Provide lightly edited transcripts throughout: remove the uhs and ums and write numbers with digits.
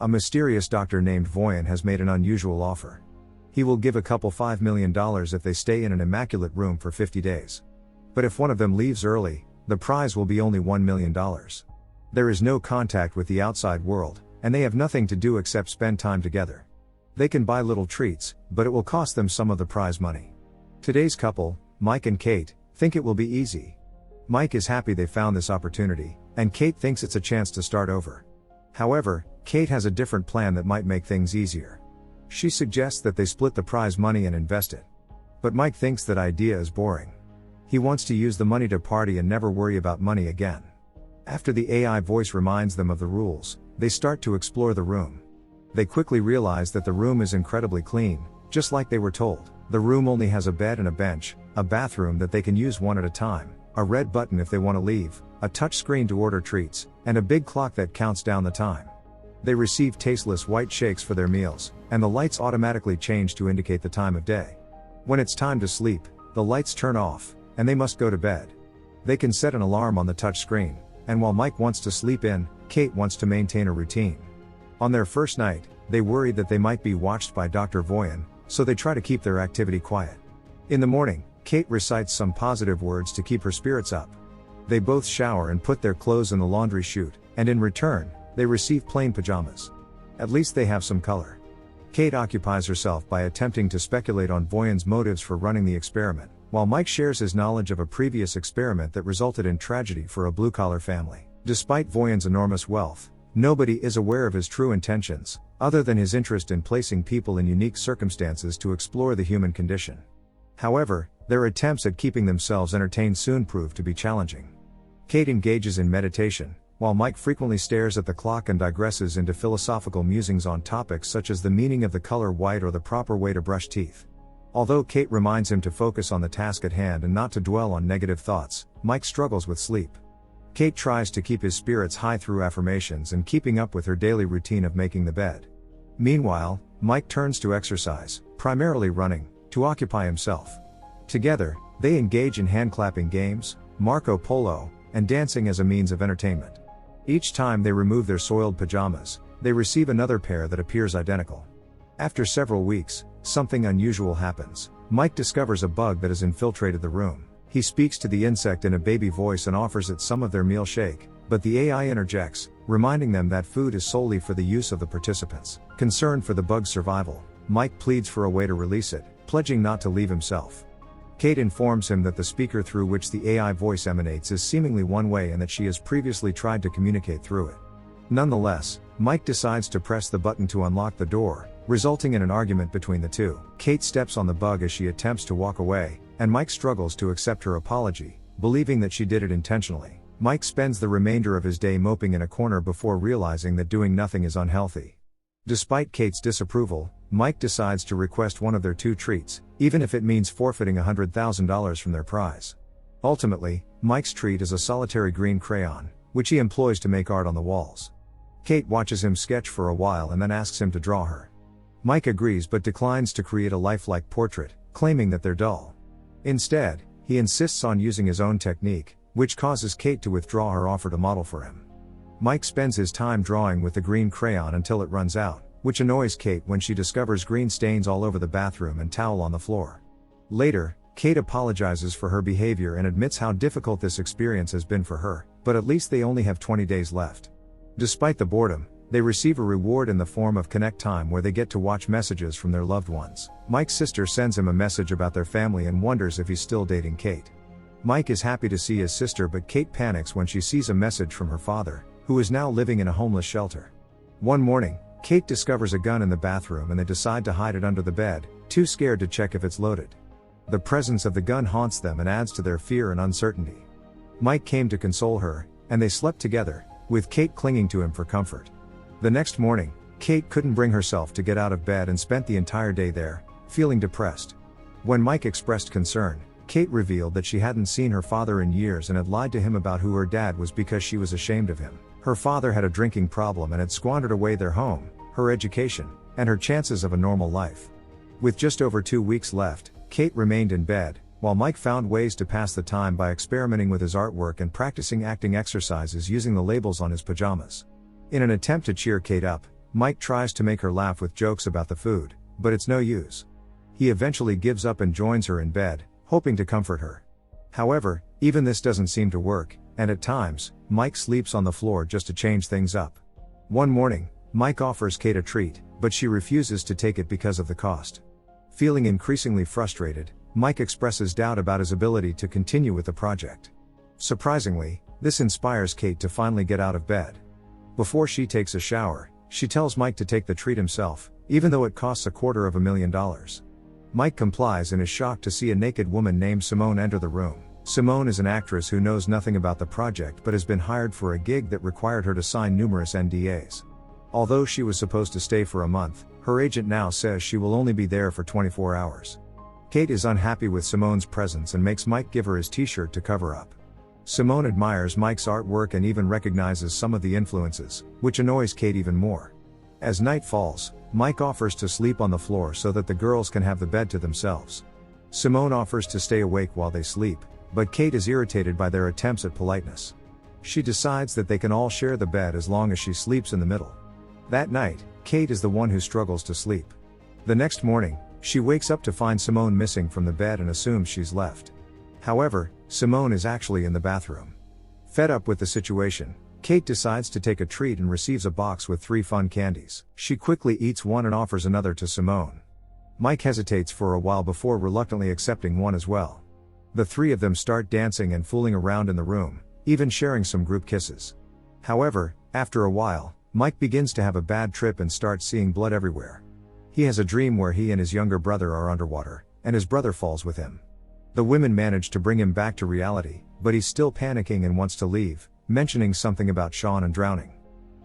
A mysterious doctor named Voyan has made an unusual offer. He will give a couple $5 million if they stay in an immaculate room for 50 days. But if one of them leaves early, the prize will be only $1 million. There is no contact with the outside world, and they have nothing to do except spend time together. They can buy little treats, but it will cost them some of the prize money. Today's couple, Mike and Kate, think it will be easy. Mike is happy they found this opportunity, and Kate thinks it's a chance to start over. However, Kate has a different plan that might make things easier. She suggests that they split the prize money and invest it. But Mike thinks that idea is boring. He wants to use the money to party and never worry about money again. After the AI voice reminds them of the rules, they start to explore the room. They quickly realize that the room is incredibly clean, just like they were told. The room only has a bed and a bench, a bathroom that they can use one at a time, a red button if they want to leave, a touch screen to order treats, and a big clock that counts down the time. They receive tasteless white shakes for their meals, and the lights automatically change to indicate the time of day. When it's time to sleep, the lights turn off, and they must go to bed. They can set an alarm on the touch screen, and while Mike wants to sleep in, Kate wants to maintain a routine. On their first night, they worry that they might be watched by Dr. Voyan, so they try to keep their activity quiet. In the morning, Kate recites some positive words to keep her spirits up. They both shower and put their clothes in the laundry chute, and in return, they receive plain pajamas. At least they have some color. Kate occupies herself by attempting to speculate on Voyan's motives for running the experiment, while Mike shares his knowledge of a previous experiment that resulted in tragedy for a blue-collar family. Despite Voyan's enormous wealth, nobody is aware of his true intentions, other than his interest in placing people in unique circumstances to explore the human condition. However, their attempts at keeping themselves entertained soon prove to be challenging. Kate engages in meditation, while Mike frequently stares at the clock and digresses into philosophical musings on topics such as the meaning of the color white or the proper way to brush teeth. Although Kate reminds him to focus on the task at hand and not to dwell on negative thoughts, Mike struggles with sleep. Kate tries to keep his spirits high through affirmations and keeping up with her daily routine of making the bed. Meanwhile, Mike turns to exercise, primarily running, to occupy himself. Together, they engage in hand-clapping games, Marco Polo, and dancing as a means of entertainment. Each time they remove their soiled pajamas, they receive another pair that appears identical. After several weeks, something unusual happens. Mike discovers a bug that has infiltrated the room. He speaks to the insect in a baby voice and offers it some of their meal shake, but the AI interjects, reminding them that food is solely for the use of the participants. Concerned for the bug's survival, Mike pleads for a way to release it, pledging not to leave himself. Kate informs him that the speaker through which the AI voice emanates is seemingly one way and that she has previously tried to communicate through it. Nonetheless, Mike decides to press the button to unlock the door, resulting in an argument between the two. Kate steps on the bug as she attempts to walk away, and Mike struggles to accept her apology, believing that she did it intentionally. Mike spends the remainder of his day moping in a corner before realizing that doing nothing is unhealthy. Despite Kate's disapproval, Mike decides to request one of their two treats, even if it means forfeiting $100,000 from their prize. Ultimately, Mike's treat is a solitary green crayon, which he employs to make art on the walls. Kate watches him sketch for a while and then asks him to draw her. Mike agrees but declines to create a lifelike portrait, claiming that they're dull. Instead, he insists on using his own technique, which causes Kate to withdraw her offer to model for him. Mike spends his time drawing with the green crayon until it runs out, which annoys Kate when she discovers green stains all over the bathroom and towel on the floor. Later, Kate apologizes for her behavior and admits how difficult this experience has been for her, but at least they only have 20 days left. Despite the boredom, they receive a reward in the form of Connect Time where they get to watch messages from their loved ones. Mike's sister sends him a message about their family and wonders if he's still dating Kate. Mike is happy to see his sister but Kate panics when she sees a message from her father, who is now living in a homeless shelter. One morning, Kate discovers a gun in the bathroom and they decide to hide it under the bed, too scared to check if it's loaded. The presence of the gun haunts them and adds to their fear and uncertainty. Mike came to console her, and they slept together, with Kate clinging to him for comfort. The next morning, Kate couldn't bring herself to get out of bed and spent the entire day there, feeling depressed. When Mike expressed concern, Kate revealed that she hadn't seen her father in years and had lied to him about who her dad was because she was ashamed of him. Her father had a drinking problem and had squandered away their home, her education, and her chances of a normal life. With just over 2 weeks left, Kate remained in bed, while Mike found ways to pass the time by experimenting with his artwork and practicing acting exercises using the labels on his pajamas. In an attempt to cheer Kate up, Mike tries to make her laugh with jokes about the food, but it's no use. He eventually gives up and joins her in bed, hoping to comfort her. However, even this doesn't seem to work, and at times, Mike sleeps on the floor just to change things up. One morning, Mike offers Kate a treat, but she refuses to take it because of the cost. Feeling increasingly frustrated, Mike expresses doubt about his ability to continue with the project. Surprisingly, this inspires Kate to finally get out of bed. Before she takes a shower, she tells Mike to take the treat himself, even though it costs $250,000. Mike complies and is shocked to see a naked woman named Simone enter the room. Simone is an actress who knows nothing about the project but has been hired for a gig that required her to sign numerous NDAs. Although she was supposed to stay for a month, her agent now says she will only be there for 24 hours. Kate is unhappy with Simone's presence and makes Mike give her his t-shirt to cover up. Simone admires Mike's artwork and even recognizes some of the influences, which annoys Kate even more. As night falls, Mike offers to sleep on the floor so that the girls can have the bed to themselves. Simone offers to stay awake while they sleep, but Kate is irritated by their attempts at politeness. She decides that they can all share the bed as long as she sleeps in the middle. That night, Kate is the one who struggles to sleep. The next morning, she wakes up to find Simone missing from the bed and assumes she's left. However, Simone is actually in the bathroom. Fed up with the situation, Kate decides to take a treat and receives a box with 3 fun candies. She quickly eats one and offers another to Simone. Mike hesitates for a while before reluctantly accepting one as well. The 3 of them start dancing and fooling around in the room, even sharing some group kisses. However, after a while, Mike begins to have a bad trip and starts seeing blood everywhere. He has a dream where he and his younger brother are underwater, and his brother falls with him. The women manage to bring him back to reality, but he's still panicking and wants to leave, mentioning something about Sean and drowning.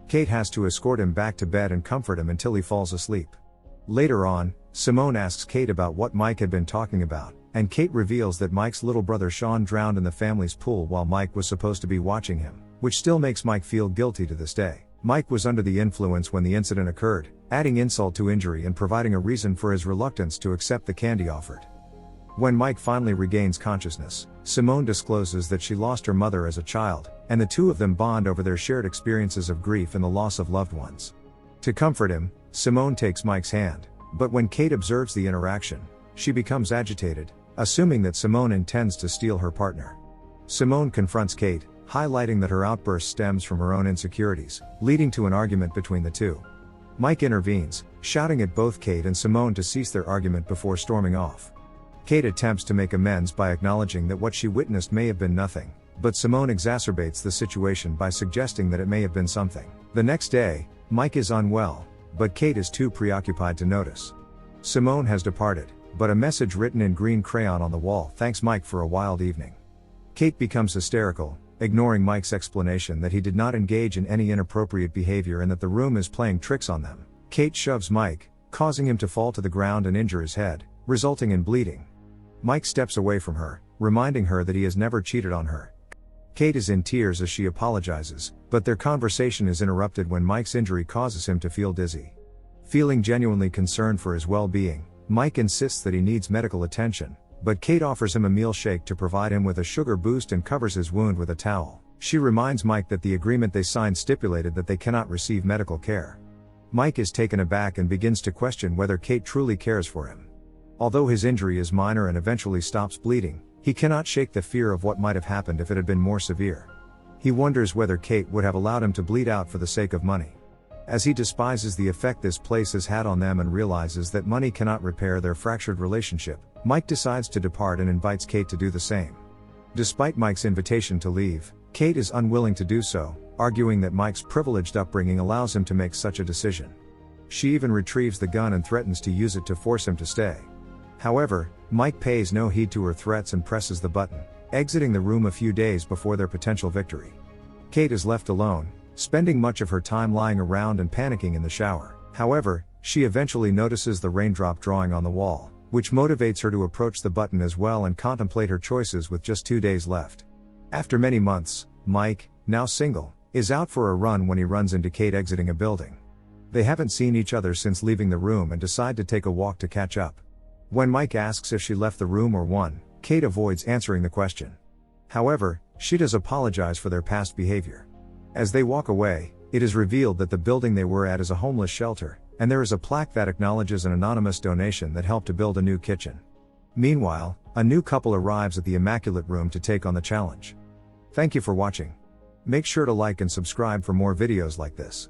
Kate has to escort him back to bed and comfort him until he falls asleep. Later on, Simone asks Kate about what Mike had been talking about, and Kate reveals that Mike's little brother Sean drowned in the family's pool while Mike was supposed to be watching him, which still makes Mike feel guilty to this day. Mike was under the influence when the incident occurred, adding insult to injury and providing a reason for his reluctance to accept the candy offered. When Mike finally regains consciousness, Simone discloses that she lost her mother as a child, and the 2 of them bond over their shared experiences of grief and the loss of loved ones. To comfort him, Simone takes Mike's hand, but when Kate observes the interaction, she becomes agitated, assuming that Simone intends to steal her partner. Simone confronts Kate, highlighting that her outburst stems from her own insecurities, leading to an argument between the 2. Mike intervenes, shouting at both Kate and Simone to cease their argument before storming off. Kate attempts to make amends by acknowledging that what she witnessed may have been nothing, but Simone exacerbates the situation by suggesting that it may have been something. The next day, Mike is unwell, but Kate is too preoccupied to notice. Simone has departed, but a message written in green crayon on the wall thanks Mike for a wild evening. Kate becomes hysterical, ignoring Mike's explanation that he did not engage in any inappropriate behavior and that the room is playing tricks on them. Kate shoves Mike, causing him to fall to the ground and injure his head, resulting in bleeding. Mike steps away from her, reminding her that he has never cheated on her. Kate is in tears as she apologizes, but their conversation is interrupted when Mike's injury causes him to feel dizzy. Feeling genuinely concerned for his well-being, Mike insists that he needs medical attention, but Kate offers him a meal shake to provide him with a sugar boost and covers his wound with a towel. She reminds Mike that the agreement they signed stipulated that they cannot receive medical care. Mike is taken aback and begins to question whether Kate truly cares for him. Although his injury is minor and eventually stops bleeding, he cannot shake the fear of what might have happened if it had been more severe. He wonders whether Kate would have allowed him to bleed out for the sake of money. As he despises the effect this place has had on them and realizes that money cannot repair their fractured relationship, Mike decides to depart and invites Kate to do the same. Despite Mike's invitation to leave, Kate is unwilling to do so, arguing that Mike's privileged upbringing allows him to make such a decision. She even retrieves the gun and threatens to use it to force him to stay. However, Mike pays no heed to her threats and presses the button, exiting the room a few days before their potential victory. Kate is left alone, spending much of her time lying around and panicking in the shower. However, she eventually notices the raindrop drawing on the wall, which motivates her to approach the button as well and contemplate her choices with just 2 days left. After many months, Mike, now single, is out for a run when he runs into Kate exiting a building. They haven't seen each other since leaving the room and decide to take a walk to catch up. When Mike asks if she left the room or won, Kate avoids answering the question. However, she does apologize for their past behavior. As they walk away, It is revealed that the building they were at is a homeless shelter, and there is a plaque that acknowledges an anonymous donation that helped to build a new kitchen. Meanwhile, a new couple arrives at the Immaculate Room to take on the challenge. Thank you for watching. Make sure to like and subscribe for more videos like this.